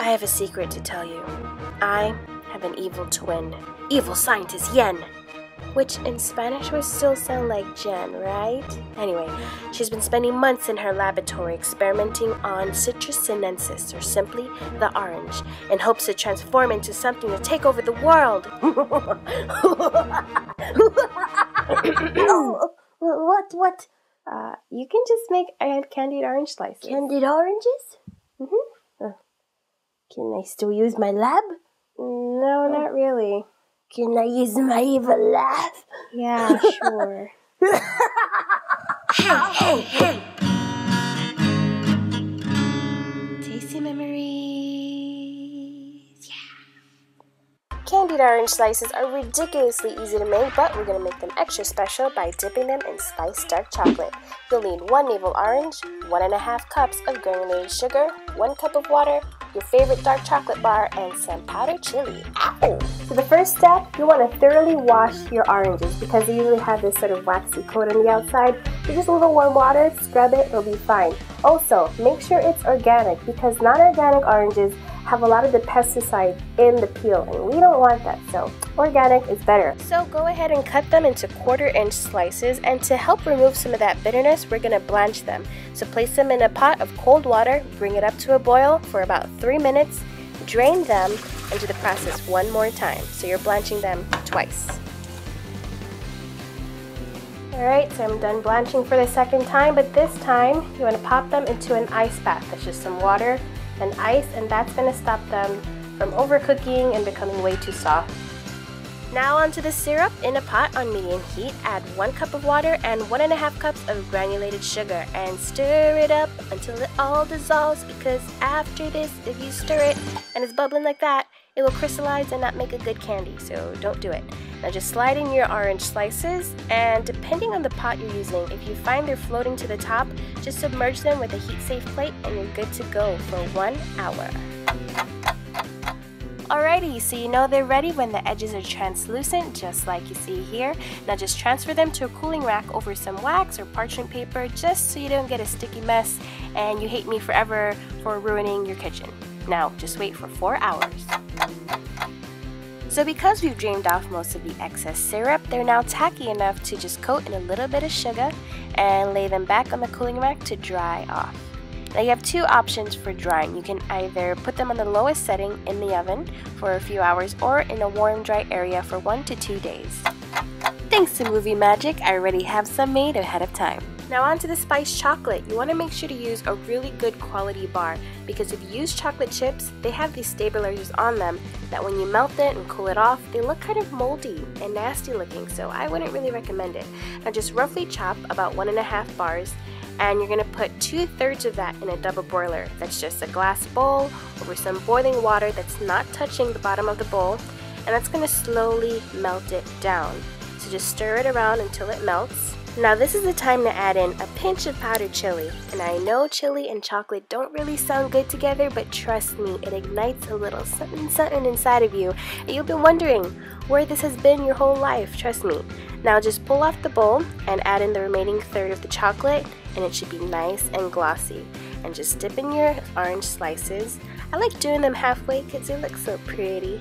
I have a secret to tell you. I have an evil twin. Evil scientist Yen. Which in Spanish would still sound like Jen, right? Anyway, she's been spending months in her laboratory experimenting on citrus sinensis, or simply the orange, in hopes to transform into something to take over the world. What? You can just make candied orange slices. Candied oranges? Can I still use my lab? No, not really. Can I use my evil laugh? Yeah, sure. Hey. Tasty memories. Yeah. Candied orange slices are ridiculously easy to make, but we're going to make them extra special by dipping them in spiced dark chocolate. You'll need 1 navel orange, 1.5 cups of granulated sugar, 1 cup of water, your favorite dark chocolate bar, and some powdered chili. Ow! So the first step, you want to thoroughly wash your oranges because they usually have this sort of waxy coat on the outside. So just a little warm water, scrub it, it'll be fine. Also, make sure it's organic because non-organic oranges have a lot of the pesticide in the peel and we don't want that, so organic is better. So go ahead and cut them into 1/4 inch slices, and to help remove some of that bitterness, we're going to blanch them. So place them in a pot of cold water, bring it up to a boil for about 3 minutes, drain them, and do the process one more time. So you're blanching them twice. Alright, so I'm done blanching for the second time, but this time you want to pop them into an ice bath. That's just some water and ice, and that's going to stop them from overcooking and becoming way too soft. Now onto the syrup. In a pot on medium heat, add 1 cup of water and 1.5 cups of granulated sugar and stir it up until it all dissolves, because after this, if you stir it and it's bubbling like that, it will crystallize and not make a good candy, so don't do it. Now just slide in your orange slices, and depending on the pot you're using, if you find they're floating to the top, just submerge them with a heat-safe plate and you're good to go for 1 hour. Alrighty, so you know they're ready when the edges are translucent, just like you see here. Now just transfer them to a cooling rack over some wax or parchment paper, just so you don't get a sticky mess and you hate me forever for ruining your kitchen. Now just wait for 4 hours. So because we've drained off most of the excess syrup, they're now tacky enough to just coat in a little bit of sugar and lay them back on the cooling rack to dry off. Now you have 2 options for drying. You can either put them on the lowest setting in the oven for a few hours or in a warm, dry area for 1 to 2 days. Thanks to movie magic, I already have some made ahead of time. Now onto the spiced chocolate. You want to make sure to use a really good quality bar, because if you use chocolate chips, they have these stabilizers on them that when you melt it and cool it off, they look kind of moldy and nasty looking, so I wouldn't really recommend it. Now just roughly chop about 1.5 bars, and you're going to put 2/3 of that in a double boiler. That's just a glass bowl over some boiling water that's not touching the bottom of the bowl, and that's going to slowly melt it down. So just stir it around until it melts. Now this is the time to add in a pinch of powdered chili, and I know chili and chocolate don't really sound good together, but trust me, it ignites a little something inside of you, and you've been wondering where this has been your whole life, trust me. Now just pull off the bowl and add in the remaining 1/3 of the chocolate, and it should be nice and glossy. And just dip in your orange slices. I like doing them halfway because they look so pretty.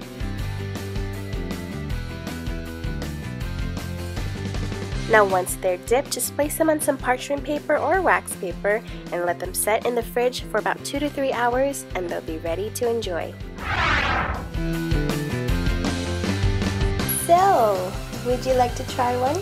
Now once they're dipped, just place them on some parchment paper or wax paper and let them set in the fridge for about 2 to 3 hours, and they'll be ready to enjoy. So, would you like to try one?